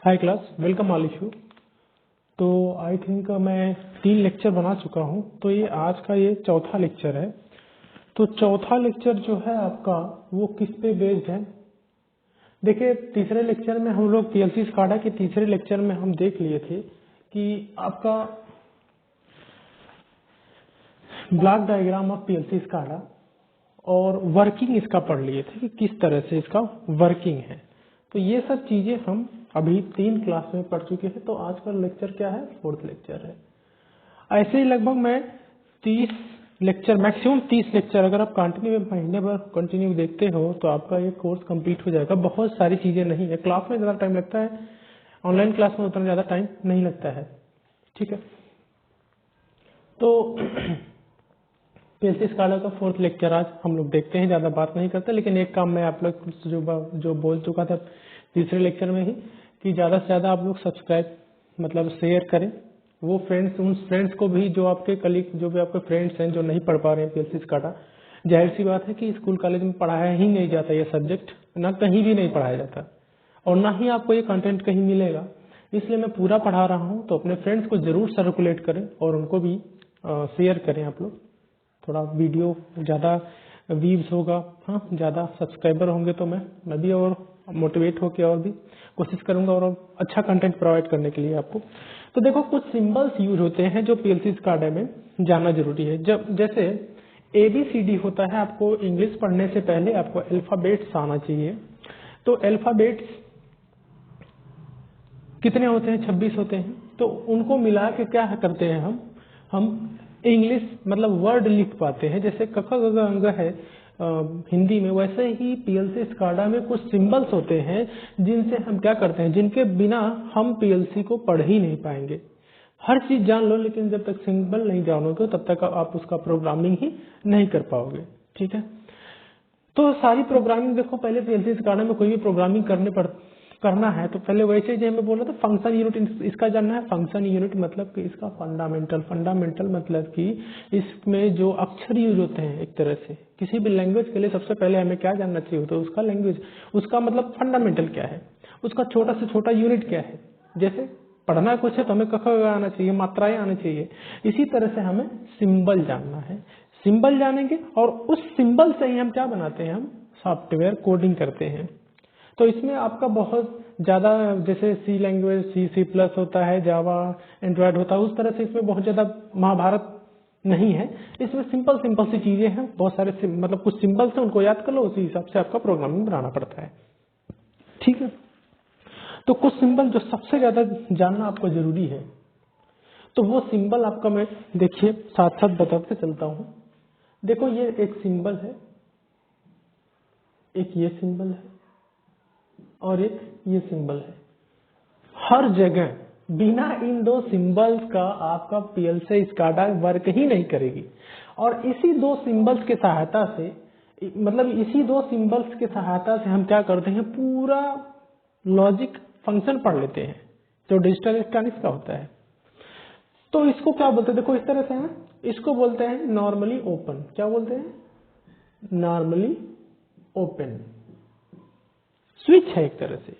Hi class, welcome all of you. तो I think मैं 3 lecture बना चुका हूँ, तो ये आज का ये चौथा लेक्चर है। तो चौथा लेक्चर जो है आपका वो किस पे बेस्ड है? देखिए, तीसरे लेक्चर में हम लोग पीएलसी स्काडा के तीसरे लेक्चर में हम देख लिए थे कि आपका block diagram of PLC SCADA और वर्किंग इसका पढ़ लिए थे कि किस तरह से इसका वर्किंग है। तो ये सब चीजें हम अभी 3 क्लास में पढ़ चुके हैं। तो आज का लेक्चर क्या है? 4th लेक्चर है। ऐसे ही लगभग मैं 30 लेक्चर, मैक्सिमम 30 लेक्चर अगर आप कंटिन्यू महीने भर कंटिन्यू देखते हो तो आपका ये कोर्स कंप्लीट हो जाएगा। बहुत सारी चीजें नहीं है, क्लास में ज़्यादा टाइम लगता है, ऑनलाइन क्लास में उतना ज़्यादा टाइम नहीं लगता है। ठीक है, तो पीएलसी स्काडा का 4th लेक्चर आज हम लोग देखते हैं। ज़्यादा बात नहीं करते, लेकिन एक काम मैं आप लोग जो बोल चुका था तीसरे लेक्चर में ही कि ज़्यादा से ज़्यादा आप लोग सब्सक्राइब मतलब शेयर करें। वो फ्रेंड्स, उन फ्रेंड्स को भी जो आपके कलीग, जो भी आपके फ्रेंड्स हैं जो नहीं पढ़ पा रहे हैं पीएलसी स्काडा, जाहिर सी बात है कि स्कूल कॉलेज में पढ़ाया ही नहीं जाता ये सब्जेक्ट, ना कहीं भी नहीं पढ़ाया जाता और ना ही आपको ये कंटेंट कहीं मिलेगा। इसलिए मैं पूरा पढ़ा रहा हूँ, तो अपने फ्रेंड्स को जरूर सर्कुलेट करें और उनको भी शेयर करें। आप लोग थोड़ा वीडियो ज़्यादा व्यूज होगा, हाँ ज़्यादा सब्सक्राइबर होंगे तो मैं भी और मोटिवेट होकर और भी कोशिश करूंगा और अच्छा कंटेंट प्रोवाइड करने के लिए आपको। तो देखो, कुछ सिंबल्स यूज होते हैं जो पीएलसी स्काडा में जानना जरूरी है। जब जैसे ABCD होता है, आपको इंग्लिश पढ़ने से पहले आपको अल्फाबेट्स आना चाहिए। तो अल्फाबेट्स कितने होते हैं? 26 होते हैं। तो उनको मिला के क्या करते हैं हम इंग्लिश मतलब वर्ड लिख पाते हैं। जैसे क ख ग घ अंग है हिंदी में, वैसे ही पीएलसी स्काडा में कुछ सिंबल्स होते हैं जिनसे हम क्या करते हैं, जिनके बिना हम पीएलसी को पढ़ ही नहीं पाएंगे। हर चीज जान लो, लेकिन जब तक सिंबल नहीं जानोगे तब तक आप उसका प्रोग्रामिंग ही नहीं कर पाओगे। ठीक है, तो सारी प्रोग्रामिंग देखो, पहले पीएलसी स्काडा में कोई भी प्रोग्रामिंग करना है तो पहले वैसे जो मैं बोल रहा था फंक्शन यूनिट इसका जानना है। फंक्शन यूनिट मतलब कि इसका फंडामेंटल मतलब कि इसमें जो अक्षर यूज होते हैं, एक तरह से किसी भी लैंग्वेज के लिए सबसे पहले हमें क्या जानना चाहिए होता है? उसका लैंग्वेज, उसका मतलब फंडामेंटल क्या है, उसका छोटा से छोटा यूनिट क्या है। जैसे पढ़ना कुछ है तो हमें क ख ग आना चाहिए, मात्राएं आनी चाहिए। इसी तरह से हमें सिंबल जानना है। सिंबल जानेंगे और उस सिंबल से ही हम क्या बनाते हैं, हम सॉफ्टवेयर कोडिंग करते हैं। तो इसमें आपका बहुत ज़्यादा, जैसे सी लैंग्वेज, सी प्लस होता है, जावा, एंड्रॉयड होता है, उस तरह से इसमें बहुत ज़्यादा महाभारत नहीं है। इसमें सिंपल सी चीज़ें हैं, बहुत सारे मतलब कुछ सिंबल्स हैं, उनको याद कर लो, उसी हिसाब से आपका प्रोग्रामिंग बनाना पड़ता है। ठीक है, तो कुछ सिंबल जो सबसे ज़्यादा जानना आपको जरूरी है, तो वो सिंबल आपका मैं देखिए साथ साथ बताते चलता हूँ। देखो, ये एक सिंबल है, एक ये सिंबल है और एक ये सिंबल है। हर जगह बिना इन 2 सिंबल्स का आपका पीएलसी स्काडा वर्क ही नहीं करेगी। और इसी 2 सिंबल्स के सहायता से, मतलब इसी 2 सिंबल्स के सहायता से हम क्या करते हैं, पूरा लॉजिक फंक्शन पढ़ लेते हैं जो डिजिटल इलेक्ट्रॉनिक्स का होता है। तो इसको क्या बोलते हैं? देखो इस तरह से है, इसको बोलते हैं नॉर्मली ओपन। क्या बोलते हैं? नॉर्मली ओपन स्विच है एक तरह से।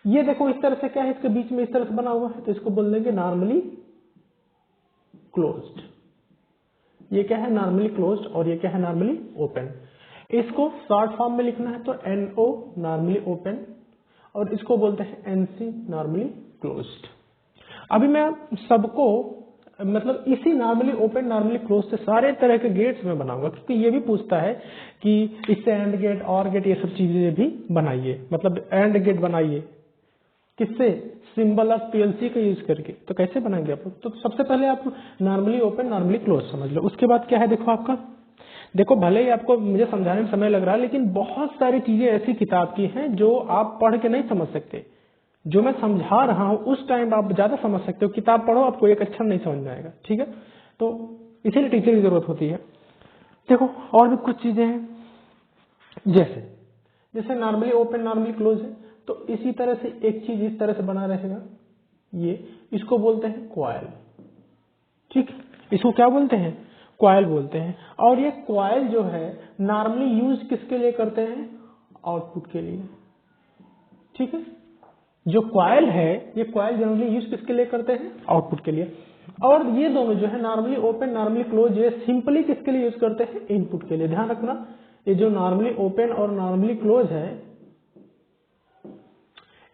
ये देखो इस तरह से क्या है, इसके बीच में इस तरह से बना हुआ है, तो इसको बोल देंगे नॉर्मली क्लोज्ड। ये क्या है? Normally closed. और ये क्या है? Normally open. इसको शॉर्ट फॉर्म में लिखना है तो NO नॉर्मली ओपन, और इसको बोलते हैं NC नॉर्मली क्लोज्ड। अभी मैं सबको मतलब इसी नॉर्मली ओपन, नॉर्मली क्लोज से सारे तरह के गेट्स में बनाऊंगा, क्योंकि ये भी पूछता है कि इससे एंड गेट, और गेट, ये सब चीजें भी बनाइए। मतलब एंड गेट बनाइए किससे? सिंबल ऑफ पीएलसी का यूज करके। तो कैसे बनाएंगे आप? तो सबसे पहले आप नॉर्मली ओपन, नॉर्मली क्लोज समझ लो। उसके बाद क्या है, देखो आपका, देखो भले ही आपको मुझे समझाने में समय लग रहा है, लेकिन बहुत सारी चीजें ऐसी किताब की हैं जो आप पढ़ के नहीं समझ सकते। जो मैं समझा रहा हूं उस टाइम आप ज्यादा समझ सकते हो, किताब पढ़ो आपको एक अक्षर नहीं समझ में आएगा। ठीक है, तो इसीलिए टीचर की जरूरत होती है। देखो और भी कुछ चीजें हैं, जैसे नॉर्मली ओपन, नॉर्मली क्लोज है, तो इसी तरह से एक चीज इस तरह से बना रहेगा, ये इसको बोलते हैं कॉइल। ठीक, इसको क्या बोलते हैं? कॉइल बोलते हैं। और ये कॉइल जो है नॉर्मली यूज किसके लिए करते हैं? आउटपुट के लिए। ठीक है, जो कॉइल है, ये कॉइल जनरली यूज किसके लिए करते हैं? आउटपुट के लिए। और ये दोनों जो है नॉर्मली ओपन नॉर्मली क्लोज, ये सिंपली किसके लिए यूज करते हैं? इनपुट के लिए। ध्यान रखना, ये जो नॉर्मली ओपन और नॉर्मली क्लोज है,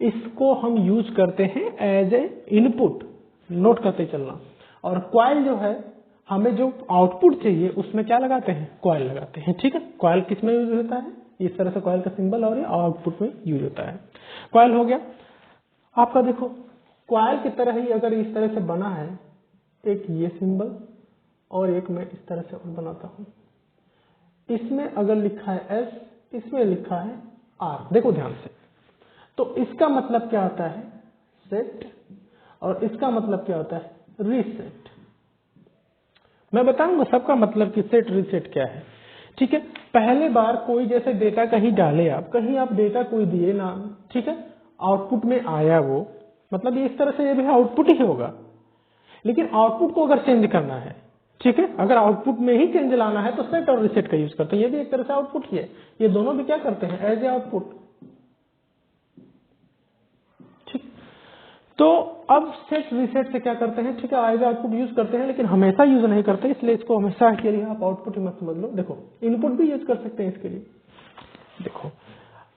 इसको हम यूज करते हैं एज ए इनपुट, नोट करते चलना। और कॉइल जो है, हमें जो आउटपुट चाहिए उसमें क्या लगाते हैं? कॉइल लगाते हैं। ठीक है, कॉइल किस में यूज होता है? इस तरह से कॉइल का सिंबल, और ये आउटपुट में यूज होता है। कॉइल हो गया आपका। देखो कॉइल की तरह ही अगर इस तरह से बना है, एक ये सिंबल और एक मैं इस तरह से और बनाता हूं। इसमें अगर लिखा है एस, इसमें लिखा है आर। देखो ध्यान से, तो इसका मतलब क्या होता है? सेट, और इसका मतलब क्या होता है? रीसेट। मैं बताऊंगा सबका मतलब कि सेट रीसेट क्या है। ठीक है, पहले बार कोई जैसे डेटा कहीं डाले, आप कहीं आप डेटा कोई दिए ना, ठीक है, आउटपुट में आया वो, मतलब इस तरह से ये भी आउटपुट ही होगा। लेकिन आउटपुट को अगर चेंज करना है, ठीक है, अगर आउटपुट में ही चेंज लाना है तो सेट और रीसेट का यूज करते हैं। ये भी एक तरह से आउटपुट ही है। ये दोनों भी क्या करते हैं? As a output. ठीक, तो अब सेट रीसेट से क्या करते हैं? ठीक है, एज आउटपुट यूज करते हैं, लेकिन हमेशा यूज नहीं करते, इसलिए इसको हमेशा के लिए आप आउटपुट ही मत समझ लो। देखो इनपुट भी यूज कर सकते हैं इसके लिए। देखो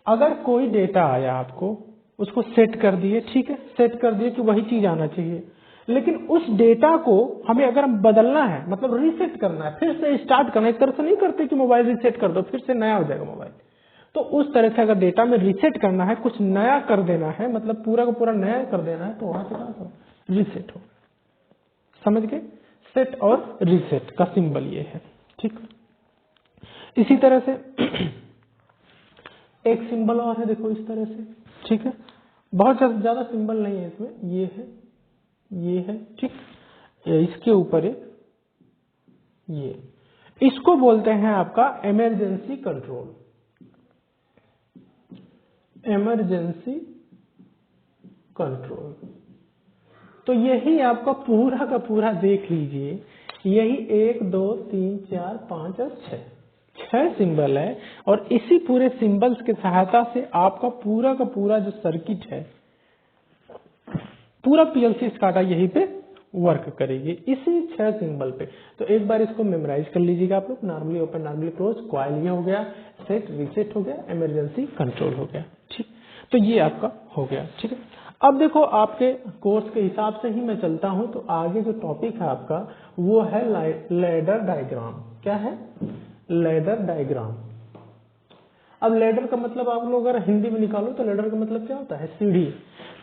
अगर कोई डेटा आया आपको, उसको सेट कर दिए, ठीक है, सेट कर दिए कि वही चीज आना चाहिए, लेकिन उस डेटा को हमें अगर बदलना है, मतलब रीसेट करना है, फिर से स्टार्ट करना है। एक तरह से नहीं करते कि मोबाइल रीसेट कर दो फिर से नया हो जाएगा मोबाइल। तो उस तरह से अगर डेटा में रीसेट करना है, कुछ नया कर देना है, मतलब पूरा का पूरा नया कर देना है, तो वहां से कहा था रीसेट हो। समझ गए? सेट और रीसेट का सिंबल ये है। ठीक, इसी तरह से एक सिंबल और है, देखो इस तरह से। ठीक है, बहुत ज्यादा सिंबल नहीं है इसमें, ये है, ये है, ठीक, इसके ऊपर ये, इसको बोलते हैं आपका इमरजेंसी कंट्रोल। Emergency control. तो यही आपका पूरा का पूरा देख लीजिए, यही 1 2 3 4 5 और 6 सिंबल है। और इसी पूरे सिंबल्स के सहायता से आपका पूरा का पूरा जो सर्किट है, पूरा पीएलसी स्काडा यहीं पे वर्क करेगी, इसी 6 सिंबल पे। तो एक बार इसको मेमोराइज कर लीजिएगा आप लोग। Normally open, normally close, coil ये हो गया, सेट रीसेट हो गया, इमरजेंसी कंट्रोल हो गया। ठीक, तो ये आपका हो गया। ठीक है, अब देखो आपके कोर्स के हिसाब से ही मैं चलता हूं, तो आगे जो टॉपिक है आपका वो है लैडर डायग्राम। क्या है? Ladder diagram. अब लैडर का मतलब आप लोग अगर हिंदी में निकालो तो लैडर का मतलब क्या होता है? सीढ़ी।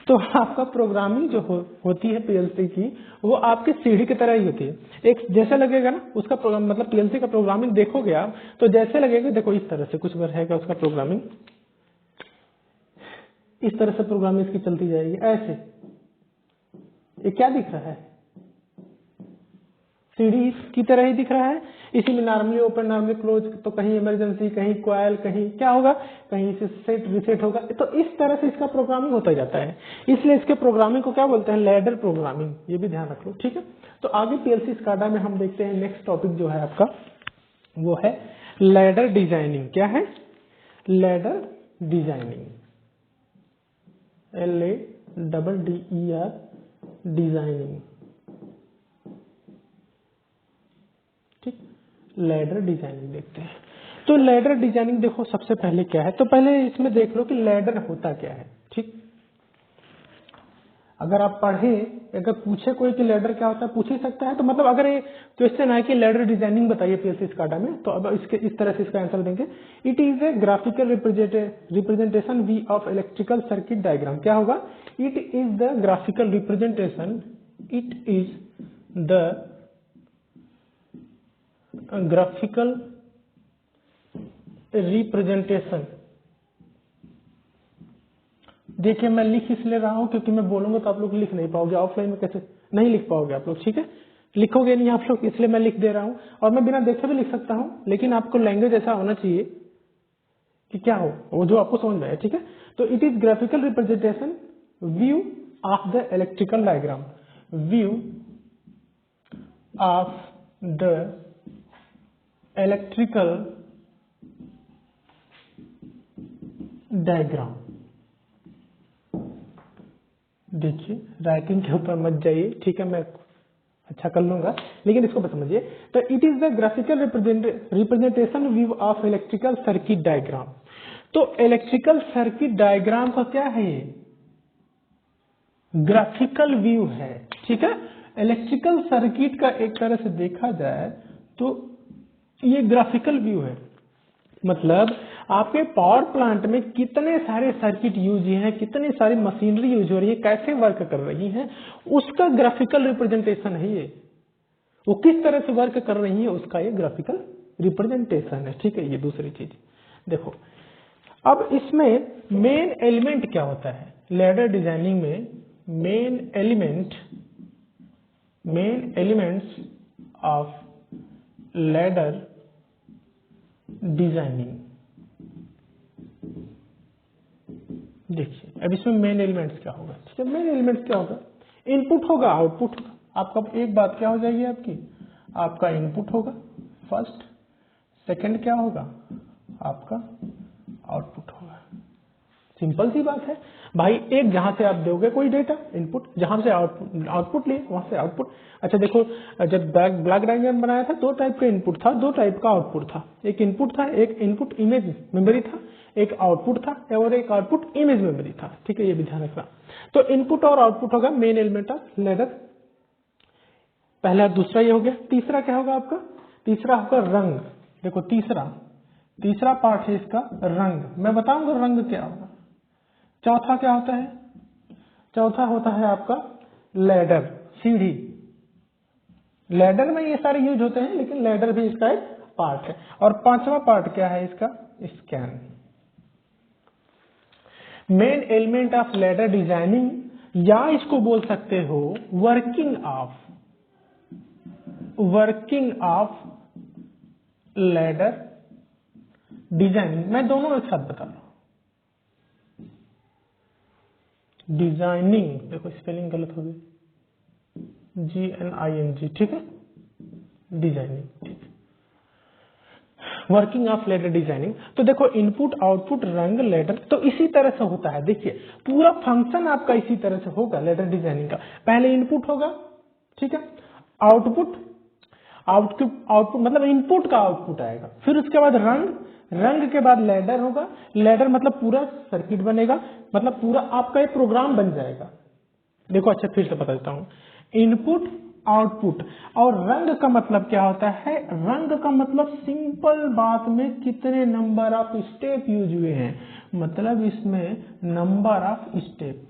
तो आपका प्रोग्रामिंग जो होती है पीएलसी की, वो आपके सीढ़ी की तरह ही होती है। एक जैसे लगेगा ना उसका प्रोग्राम, मतलब पीएलसी का प्रोग्रामिंग देखोगे आप तो जैसे लगेगा, देखो इस तरह से कुछ रहेगा उसका प्रोग्रामिंग, इस तरह से प्रोग्रामिंग इसकी चलती जाएगी ऐसे। ये क्या दिख रहा है? सीढ़ी की तरह ही दिख रहा है। इसी में नॉर्मली ओपन, नॉर्मली क्लोज, तो कहीं इमरजेंसी, कहीं कॉइल, कहीं क्या होगा, कहीं से सेट रीसेट होगा। तो इस तरह से इसका प्रोग्रामिंग होता जाता है, इसलिए इसके प्रोग्रामिंग को क्या बोलते हैं? Ladder programming. ये भी ध्यान रख लो। ठीक है, तो आगे पीएलसी स्काडा में हम देखते हैं नेक्स्ट टॉपिक जो है आपका वो है लैडर डिजाइनिंग। क्या है? Ladder designing, LADDER designing. ठीक, लैडर डिजाइनिंग देखते हैं। तो लैडर डिजाइनिंग देखो सबसे पहले क्या है, तो पहले इसमें देख लो कि लैडर होता क्या है। ठीक, अगर आप पढ़े, अगर पूछे कोई कि लैडर क्या होता है, पूछ ही सकता है। तो मतलब अगर ये क्वेश्चन है कि लैडर डिजाइनिंग बताइए पीएलसी स्काडा में, तो अब इसके इस तरह से इसका आंसर देंगे। It is a graphical representation we of electrical circuit diagram. क्या होगा? It is the graphical representation, it is the graphical representation. देखिए मैं लिख इसलिए रहा हूं क्योंकि मैं बोलूंगा तो आप लोग लिख नहीं पाओगे, ऑफलाइन में कैसे नहीं लिख पाओगे आप लोग। ठीक है, लिखोगे नहीं आप लोग, इसलिए मैं लिख दे रहा हूं। और मैं बिना देखे भी लिख सकता हूं, लेकिन आपको लैंग्वेज ऐसा होना चाहिए कि क्या हो, वो जो आपको समझ में आए। ठीक है, तो it is graphical representation view of the electrical diagram, view of the electrical diagram. देखिए राइटिंग के ऊपर मत जाइए, ठीक है, मैं अच्छा कर लूंगा, लेकिन इसको बस समझिए। तो it is the graphical representation view of electrical circuit diagram. तो इलेक्ट्रिकल सर्किट डायग्राम का क्या है, ये ग्राफिकल व्यू है, ठीक है। इलेक्ट्रिकल सर्किट का एक तरह से देखा जाए तो ये ग्राफिकल व्यू है, मतलब आपके पावर प्लांट में कितने सारे सर्किट यूज हैं, कितनी सारी मशीनरी यूज हो रही है, कैसे वर्क कर रही हैं, उसका ग्राफिकल रिप्रेजेंटेशन है ये। वो किस तरह से वर्क कर रही है उसका ये ग्राफिकल रिप्रेजेंटेशन है, ठीक है। ये दूसरी चीज देखो, अब इसमें मेन एलिमेंट क्या होता है लैडर डिजाइनिंग में। Main elements of ladder designing, देखिए अब इसमें मेन एलिमेंट्स क्या होगा, ठीक है। मेन एलिमेंट्स क्या होगा, इनपुट होगा, आउटपुट होगा। आपका एक बात क्या हो जाएगी आपकी, आपका इनपुट होगा फर्स्ट, सेकंड क्या होगा आपका आउटपुट होगा। सिंपल सी बात है भाई, एक जहां से आप दोगे कोई डेटा इनपुट, जहां से आउटपुट लिए वहां से आउटपुट। अच्छा देखो, जब ब्लॉक डायग्राम बनाया था दो टाइप का इनपुट था, दो टाइप का आउटपुट था। एक इनपुट था, एक इनपुट इमेज मेमोरी था, एक आउटपुट था और एक आउटपुट इमेज मेमोरी था, ठीक है, ये भी ध्यान रखना। तो इनपुट और आउटपुट होगा मेन एलिमेंट ऑफ लैडर, पहला। दूसरा ये हो गया। तीसरा क्या होगा आपका, तीसरा होगा रंग। देखो तीसरा पार्ट है इसका रंग, मैं बताऊंगा रंग क्या होगा। चौथा क्या होता है, चौथा होता है आपका लैडर, सीढ़ी। लैडर में ये सारे यूज होते हैं, लेकिन लैडर भी इसका एक पार्ट है। और पांचवा पार्ट क्या है इसका, scan. Main element of ladder designing, या इसको बोल सकते हो वर्किंग ऑफ लैडर डिजाइनिंग। मैं दोनों एक साथ बता रहा हूं। डिजाइनिंग, देखो स्पेलिंग गलत हो गई, GNING, ठीक है, डिजाइनिंग, ठीक है। वर्किंग ऑफ लैडर डिजाइनिंग, तो देखो इनपुट आउटपुट रंग लैडर, तो इसी तरह से होता है। देखिए पूरा फंक्शन आपका इसी तरह से होगा लैडर डिजाइनिंग का। पहले इनपुट होगा, ठीक है, आउटपुट मतलब इनपुट का आउटपुट आएगा, फिर उसके बाद रंग के बाद लैडर होगा। लैडर मतलब पूरा सर्किट बनेगा, मतलब पूरा आपका एक प्रोग्राम बन जाएगा। देखो अच्छा फिर से बता देता हूं, इनपुट आउटपुट और रंग का मतलब क्या होता है। रंग का मतलब सिंपल बात में कितने नंबर ऑफ स्टेप यूज हुए हैं, मतलब इसमें नंबर ऑफ स्टेप,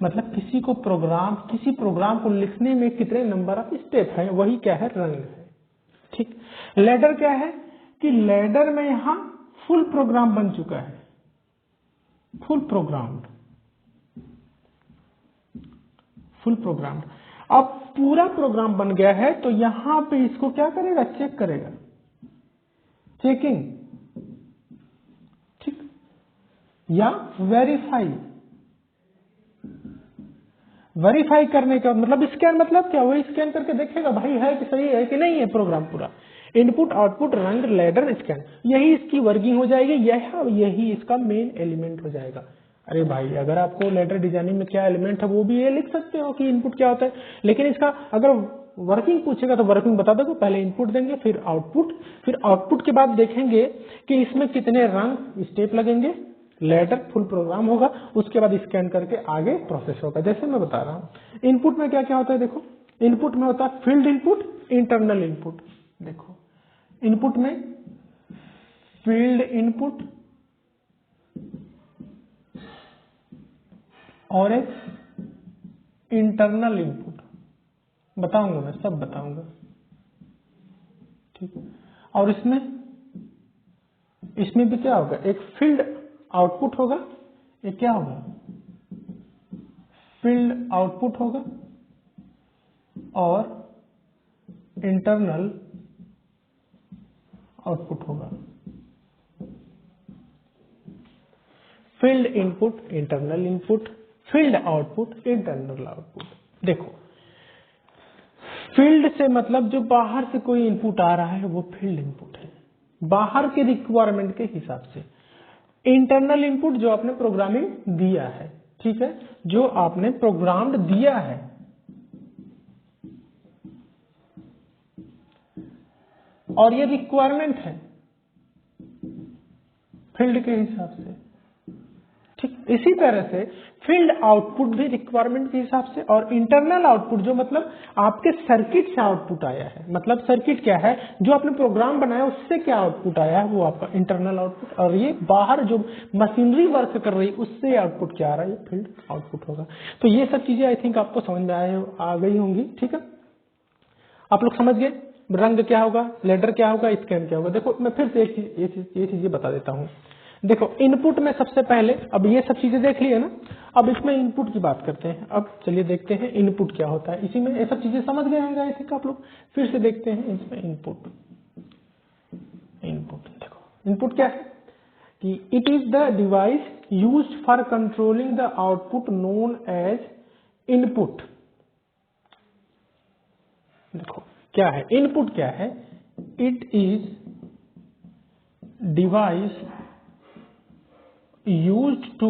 मतलब किसी प्रोग्राम को लिखने में कितने नंबर ऑफ स्टेप है, वही क्या है रंग है, ठीक। लैडर क्या है कि लैडर में यहां फुल प्रोग्राम बन चुका है, फुल प्रोग्राम। अब पूरा प्रोग्राम बन गया है तो यहां पे इसको क्या करेगा, चेक करेगा, चेकिंग, ठीक, या वेरीफाई करने का मतलब स्कैन, मतलब क्या, वही स्कैन करके देखेगा भाई है कि सही है कि नहीं है प्रोग्राम पूरा। इनपुट आउटपुट रंग लैडर स्कैन, यही इसकी वर्किंग हो जाएगी, यही इसका मेन एलिमेंट हो जाएगा। अरे भाई अगर आपको लैडर डिजाइनिंग में क्या एलिमेंट है वो भी ये लिख सकते हो कि इनपुट क्या होता है, लेकिन इसका अगर वर्किंग पूछेगा तो वर्किंग बता दोगे। पहले इनपुट देंगे, फिर आउटपुट के बाद देखेंगे कि इसमें कितने रंग स्टेप लगेंगे, लैडर फुल प्रोग्राम होगा, उसके बाद स्कैन करके आगे प्रोसेस होगा। जैसे मैं बता रहा हूं इनपुट में क्या क्या होता है, देखो इनपुट में होता है फील्ड इनपुट, इंटरनल इनपुट। देखो इनपुट में फील्ड इनपुट और एक इंटरनल इनपुट, बताऊंगा मैं, सब बताऊंगा, ठीक। और इसमें भी क्या होगा, एक फील्ड आउटपुट होगा, एक क्या होगा फील्ड आउटपुट होगा और इंटरनल आउटपुट होगा। Field input, internal input, field output, internal output. देखो फील्ड से मतलब जो बाहर से कोई इनपुट आ रहा है वो फील्ड इनपुट है, बाहर के रिक्वायरमेंट के हिसाब से। इंटरनल इनपुट जो आपने प्रोग्रामिंग दिया है, ठीक है, जो आपने प्रोग्राम्ड दिया है। और ये रिक्वायरमेंट है फील्ड के हिसाब से, ठीक। इसी तरह से फील्ड आउटपुट भी रिक्वायरमेंट के हिसाब से, और इंटरनल आउटपुट जो मतलब आपके सर्किट से आउटपुट आया है, मतलब सर्किट क्या है, जो आपने प्रोग्राम बनाया उससे क्या आउटपुट आया है, वो आपका इंटरनल आउटपुट। और ये बाहर जो मशीनरी वर्क कर रही है उससे आउटपुट क्या आ रहा है, ये फील्ड आउटपुट होगा। तो ये सब चीजें आई थिंक आपको समझ में आ गई होंगी, ठीक है। आप लोग समझ गए रंग क्या होगा, लेडर क्या होगा, स्कैन क्या होगा। देखो मैं फिर से ये चीजें बता देता हूँ। देखो इनपुट में सबसे पहले, अब ये सब चीजें देख ली है ना, अब इसमें इनपुट की बात करते हैं। अब चलिए देखते हैं इनपुट क्या होता है। इसी में ये सब चीजें समझ गए होंगे आई थिंक आप लोग। फिर से देखते हैं इसमें इनपुट। देखो इनपुट क्या है कि it is the device used for controlling the output known as input. देखो क्या है इनपुट, क्या है, it is device used to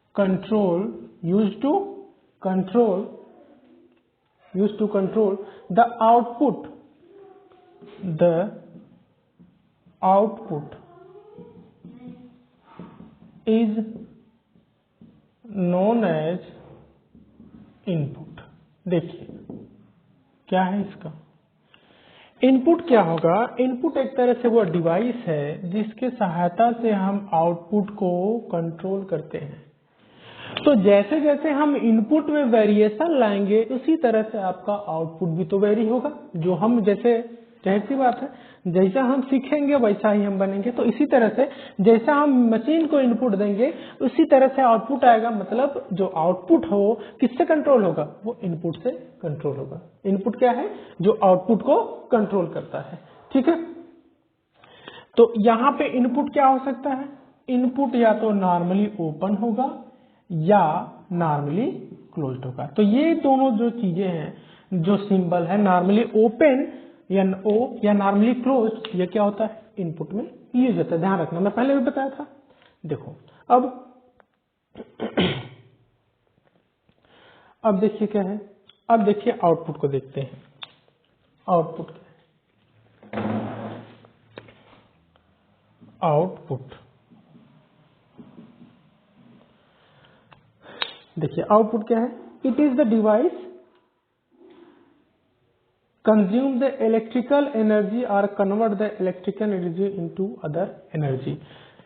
control the output is known as input। देखिए क्या है इसका इनपुट, क्या होगा। इनपुट एक तरह से वो डिवाइस है जिसके सहायता से हम आउटपुट को कंट्रोल करते हैं। तो जैसे जैसे हम इनपुट में वेरिएशन लाएंगे उसी तरह से आपका आउटपुट भी तो वेरी होगा। जो हम जैसे जाहिर सी बात है, जैसा हम सीखेंगे वैसा ही हम बनेंगे। तो इसी तरह से जैसा हम मशीन को इनपुट देंगे उसी तरह से आउटपुट आएगा। मतलब जो आउटपुट हो किससे कंट्रोल होगा, वो इनपुट से कंट्रोल होगा। इनपुट क्या है, जो आउटपुट को कंट्रोल करता है, ठीक है। तो यहाँ पे इनपुट क्या हो सकता है, इनपुट या तो नॉर्मली ओपन होगा या नॉर्मली क्लोज्ड होगा। तो ये दोनों जो चीजें हैं, जो सिंबल है नॉर्मली ओपन या नॉर्मली क्लोज्ड, ये क्या होता है इनपुट में यूज होता है। ध्यान रखना, मैं पहले भी बताया था। देखो अब देखिए क्या है, अब देखिए आउटपुट को देखते हैं। आउटपुट क्या है, आउटपुट देखिए आउटपुट क्या है, it is the device consume the electrical energy or convert the electrical energy into other energy।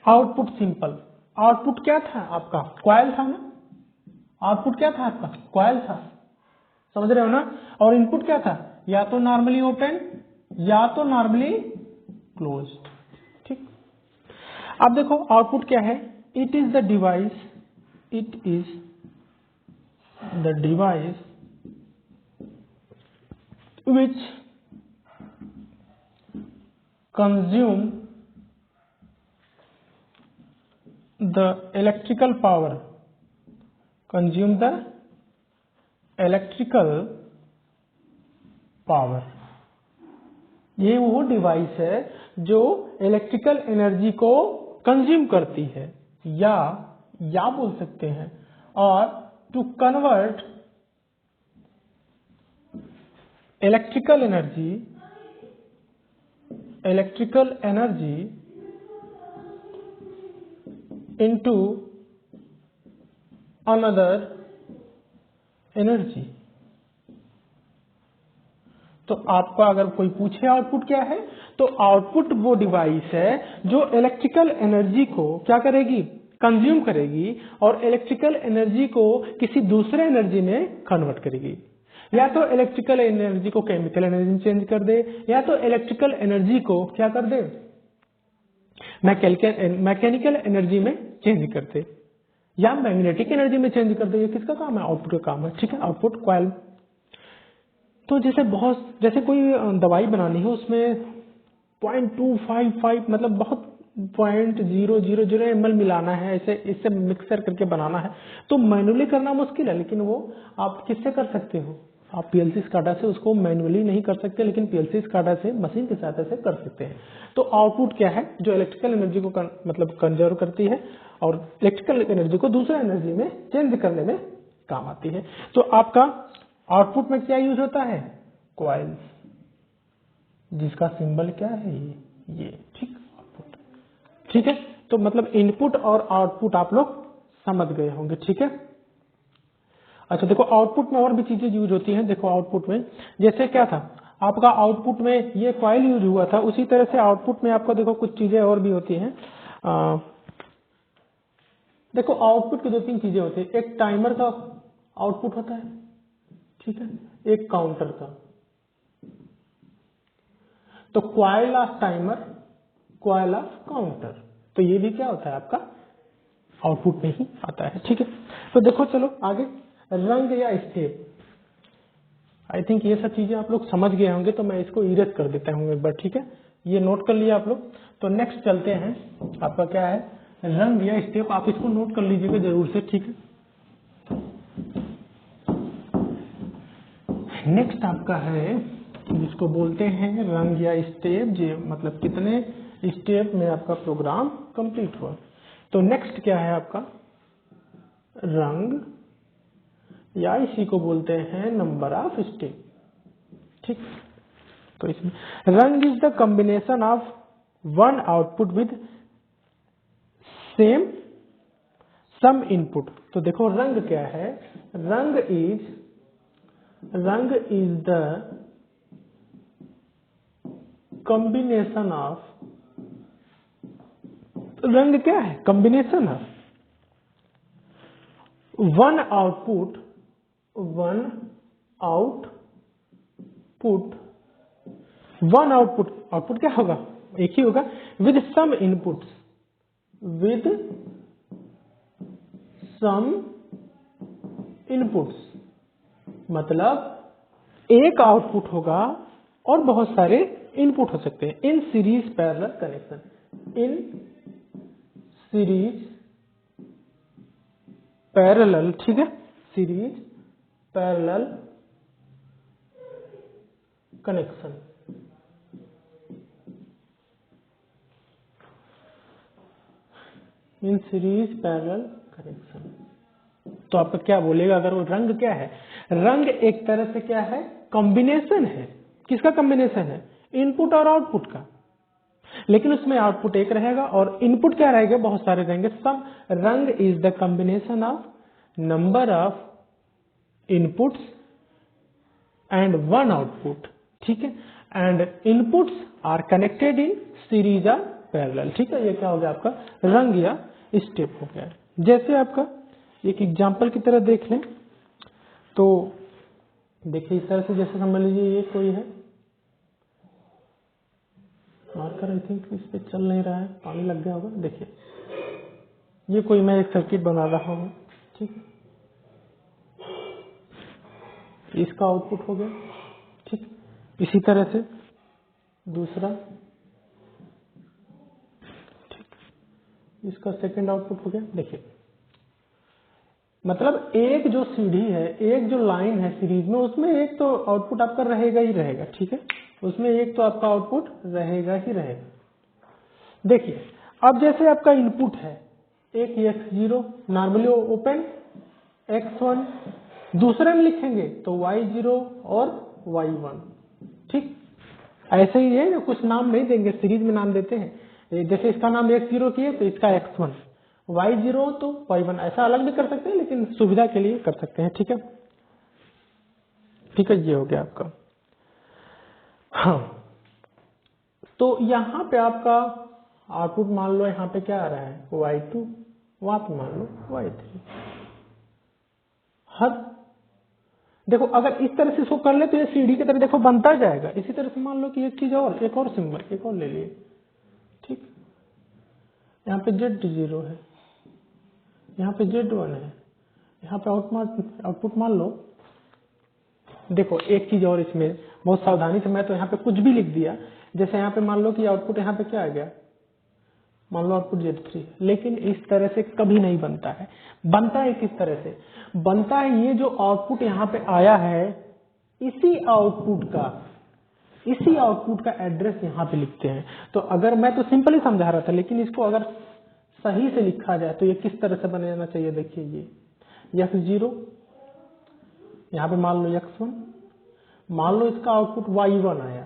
Output simple, output क्या था आपका, कॉइल था ना। आउटपुट क्या था आपका, कॉइल था, समझ रहे हो ना। और इनपुट क्या था, या तो नॉर्मली ओपन या तो नॉर्मली क्लोज्ड, ठीक। अब देखो आउटपुट क्या है, it is the device, it is the device which consume the electrical power, consume the electrical power। ये वो डिवाइस है जो इलेक्ट्रिकल एनर्जी को कंज्यूम करती है, या बोल सकते हैं, और to convert electrical energy into another energy। तो आपको अगर कोई पूछे आउटपुट क्या है, तो आउटपुट वो डिवाइस है जो इलेक्ट्रिकल एनर्जी को क्या करेगी, कंज्यूम करेगी, और इलेक्ट्रिकल एनर्जी को किसी दूसरे एनर्जी में कन्वर्ट करेगी। या तो इलेक्ट्रिकल एनर्जी को केमिकल एनर्जी में चेंज कर दे, या तो इलेक्ट्रिकल एनर्जी को क्या कर दे, मैकेनिकल एनर्जी में चेंज कर दे, या मैग्नेटिक एनर्जी में चेंज कर दे। ये किसका काम है, आउटपुट का काम है, ठीक है। Output coil. तो जैसे कोई दवाई बनानी हो, उसमें 0.255 मतलब बहुत 0.000 ml मिलाना है, ऐसे इससे मिक्सर करके बनाना है, तो मैनुअली करना मुश्किल है, लेकिन वो आप किससे कर सकते हो, आप पीएलसी स्काडा से उसको मैन्युअली नहीं कर सकते, लेकिन पीएलसी स्काडा से मशीन की सहायता से कर सकते हैं। तो आउटपुट क्या है, जो इलेक्ट्रिकल एनर्जी को मतलब कंजर्व करती है और इलेक्ट्रिकल एनर्जी को दूसरे एनर्जी में चेंज करने में काम आती है। तो आपका आउटपुट में क्या यूज होता है, कॉइल्स, जिसका सिंबल क्या है, ये ठीक आउटपुट। ठीक है, तो मतलब इनपुट और आउटपुट आप लोग समझ गए होंगे। ठीक है, अच्छा देखो आउटपुट में और भी चीजें यूज होती हैं। देखो आउटपुट में जैसे क्या था आपका, आउटपुट में ये कॉइल यूज हुआ था, उसी तरह से आउटपुट में आपका देखो कुछ चीजें और भी होती हैं। देखो आउटपुट की 2-3 चीजें होती है। एक टाइमर का आउटपुट होता है, ठीक है, एक काउंटर का। तो coil off timer, coil of counter, तो ये भी क्या होता है आपका आउटपुट में ही आता है। ठीक है, तो देखो चलो आगे, रंग या स्टेप। आई थिंक ये सब चीजें आप लोग समझ गए होंगे, तो मैं इसको इरेज कर देता हूं एक बार। ठीक है, ये नोट कर लिया आप लोग। तो नेक्स्ट चलते हैं, आपका क्या है, रंग या स्टेप। आप इसको नोट कर लीजिएगा जरूर से। ठीक है, नेक्स्ट आपका है जिसको बोलते हैं रंग या स्टेप, जो मतलब कितने स्टेप में आपका प्रोग्राम कंप्लीट हुआ। तो नेक्स्ट क्या है आपका रंग, या इसी को बोलते हैं नंबर ऑफ स्टेप। ठीक, तो इसमें रंग is the combination of one output with same some input. तो देखो रंग क्या है, रंग इज द कॉम्बिनेशन ऑफ, रंग क्या है, combination of one output output क्या होगा, एक ही होगा, विद सम इनपुट्स, मतलब एक आउटपुट होगा और बहुत सारे इनपुट हो सकते हैं। In series parallel connection, in series parallel, ठीक है, series parallel connection. In series parallel connection, तो आपका क्या बोलेगा अगर वो रंग क्या है, रंग एक तरह से क्या है, कॉम्बिनेशन है। किसका कॉम्बिनेशन है, इनपुट और आउटपुट का, लेकिन उसमें आउटपुट एक रहेगा और इनपुट क्या रहेगा, बहुत सारे रहेंगे। सम रंग is the combination of number of inputs and one output, ठीक है, and inputs are connected in series of parallel. ठीक है, ये क्या हो गया आपका रंग या स्टेप हो गया। जैसे आपका एक एग्जांपल की तरह देख लें, तो देखिए इस तरह से, जैसे समझ लीजिए ये कोई है मार्कर, आई थिंक इस पे चल नहीं रहा है, पानी लग गया होगा। देखिए ये कोई मैं एक सर्किट बना रहा हूँ, ठीक, इसका आउटपुट हो गया, ठीक, इसी तरह से दूसरा, ठीक, इसका सेकंड आउटपुट हो गया। देखिए मतलब एक जो सीढ़ी है, एक जो लाइन है सीरीज में, उसमें एक तो आउटपुट आपका रहेगा ही रहेगा, ठीक है, उसमें एक तो आपका आउटपुट रहेगा ही रहेगा। देखिए अब जैसे आपका इनपुट है एक x0 नॉर्मली ओपन, x1 दूसरे में लिखेंगे तो y0 और y1, ठीक, ऐसे ही है ना, कुछ नाम नहीं देंगे, सीरीज में नाम देते हैं। जैसे इसका नाम x0 किए तो इसका x1, y0 तो y1, ऐसा अलग भी कर सकते हैं, लेकिन सुविधा के लिए कर सकते हैं। ठीक है, ठीक है, ये हो गया आपका। हाँ, तो यहाँ पे आपका आउटपुट मान लो यहाँ पे क्या आ रहा है, y2, वहां पे मान लो y3। हर देखो अगर इस तरह से इसको कर ले तो ये सीढ़ी की तरह देखो बनता जाएगा। इसी तरह से मान लो कि एक चीज और, एक और सिंबल एक और ले लिए, ठीक, यहाँ पे Z0 है, यहाँ पे Z1 है, यहाँ पे आउटपुट मान लो। देखो एक चीज और इसमें बहुत सावधानी से, मैं तो यहाँ पे कुछ भी लिख दिया, जैसे यहाँ पे मान लो कि आउटपुट यहाँ पे क्या आ गया, मान लो आउटपुट Z3, लेकिन इस तरह से कभी नहीं बनता है। बनता है किस तरह से बनता है, ये जो आउटपुट यहाँ पे आया है इसी आउटपुट का एड्रेस यहाँ पे लिखते हैं। तो अगर मैं तो सिंपल ही समझा रहा था, लेकिन इसको अगर सही से लिखा जाए तो ये किस तरह से बन जाना चाहिए। देखिए ये x0, यहाँ पे मान लो x1, मान लो इसका आउटपुट y1 आया,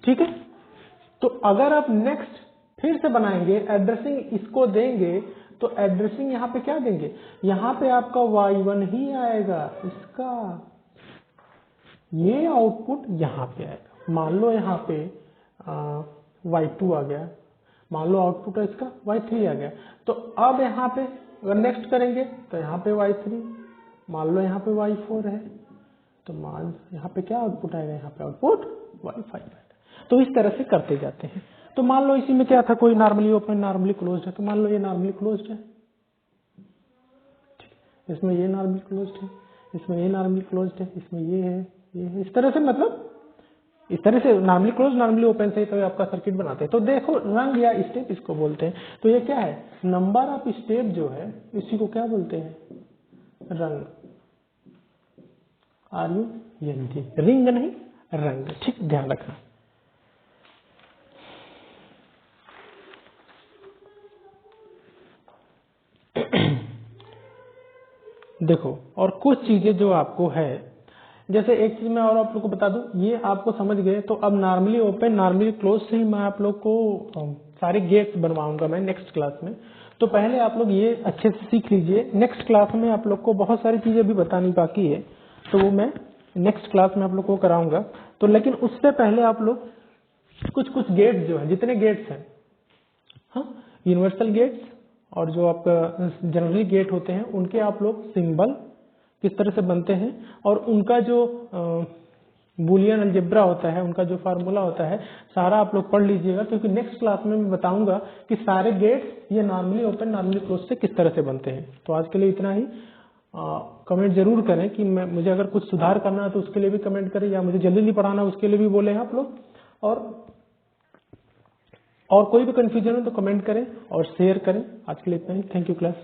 ठीक है। तो अगर आप नेक्स्ट फिर से बनाएंगे, एड्रेसिंग इसको देंगे, तो एड्रेसिंग यहाँ पे क्या देंगे, यहाँ पे आपका y1 ही आएगा, इसका ये आउटपुट यहाँ पे आएगा। मान लो यहाँ पे y2 आ गया, मान लो आउटपुट है इसका y3 आ गया। तो अब यहाँ पे अगर नेक्स्ट करेंगे तो यहाँ पे y3, मान लो यहाँ पे y4 है, तो मान यहाँ पे क्या आउटपुट आएगा, यहाँ पे आउटपुट y5 आएगा। तो इस तरह से करते जाते हैं। तो मान लो इसी में क्या था, कोई नॉर्मली ओपन नॉर्मली क्लोज्ड है, तो मान लो ये नॉर्मली क्लोज्ड है, इसमें ये नॉर्मली क्लोज्ड है, इसमें ये नॉर्मली क्लोज्ड है, इसमें ये है, ये है। इस तरह से मतलब इस तरह से नॉर्मली क्लोज नॉर्मली ओपन से तो आपका सर्किट बनाते हैं। तो देखो रंग या स्टेप इसको बोलते हैं। तो ये क्या है, नंबर ऑफ स्टेप जो है इसी को क्या बोलते हैं, रंग। RUNG, रिंग नहीं रंग, ठीक, ध्यान रखना। देखो और कुछ चीजें जो आपको है, जैसे एक चीज मैं और आप लोग को बता दूं, ये आपको समझ गए। तो अब नॉर्मली ओपन नॉर्मली क्लोज से ही मैं आप लोग को सारे गेट्स बनवाऊंगा मैं नेक्स्ट क्लास में। तो पहले आप लोग ये अच्छे से सीख लीजिए। नेक्स्ट क्लास में आप लोग को बहुत सारी चीजें भी बतानी बाकी है, तो वो मैं नेक्स्ट क्लास में आप लोग को कराऊंगा। तो लेकिन उससे पहले आप लोग कुछ गेट्स जो है, जितने गेट्स हैं, हाँ, यूनिवर्सल गेट्स और जो आपका जनरली गेट होते हैं, उनके आप लोग सिंबल किस तरह से बनते हैं और उनका जो बूलियन अलजेब्रा होता है, उनका जो फार्मूला होता है, सारा आप लोग पढ़ लीजिएगा। क्योंकि नेक्स्ट क्लास में मैं बताऊंगा कि सारे गेट्स ये नॉर्मली ओपन नॉर्मली क्लोज से किस तरह से बनते हैं। तो आज के लिए इतना ही। कमेंट जरूर करें कि मुझे अगर कुछ सुधार करना है तो उसके लिए भी कमेंट करें, या मुझे जल्दी नहीं पढ़ाना उसके लिए भी बोले हैं आप लोग। और कोई भी कंफ्यूजन हो तो कमेंट करें और शेयर करें। आज के लिए इतना ही। Thank you class.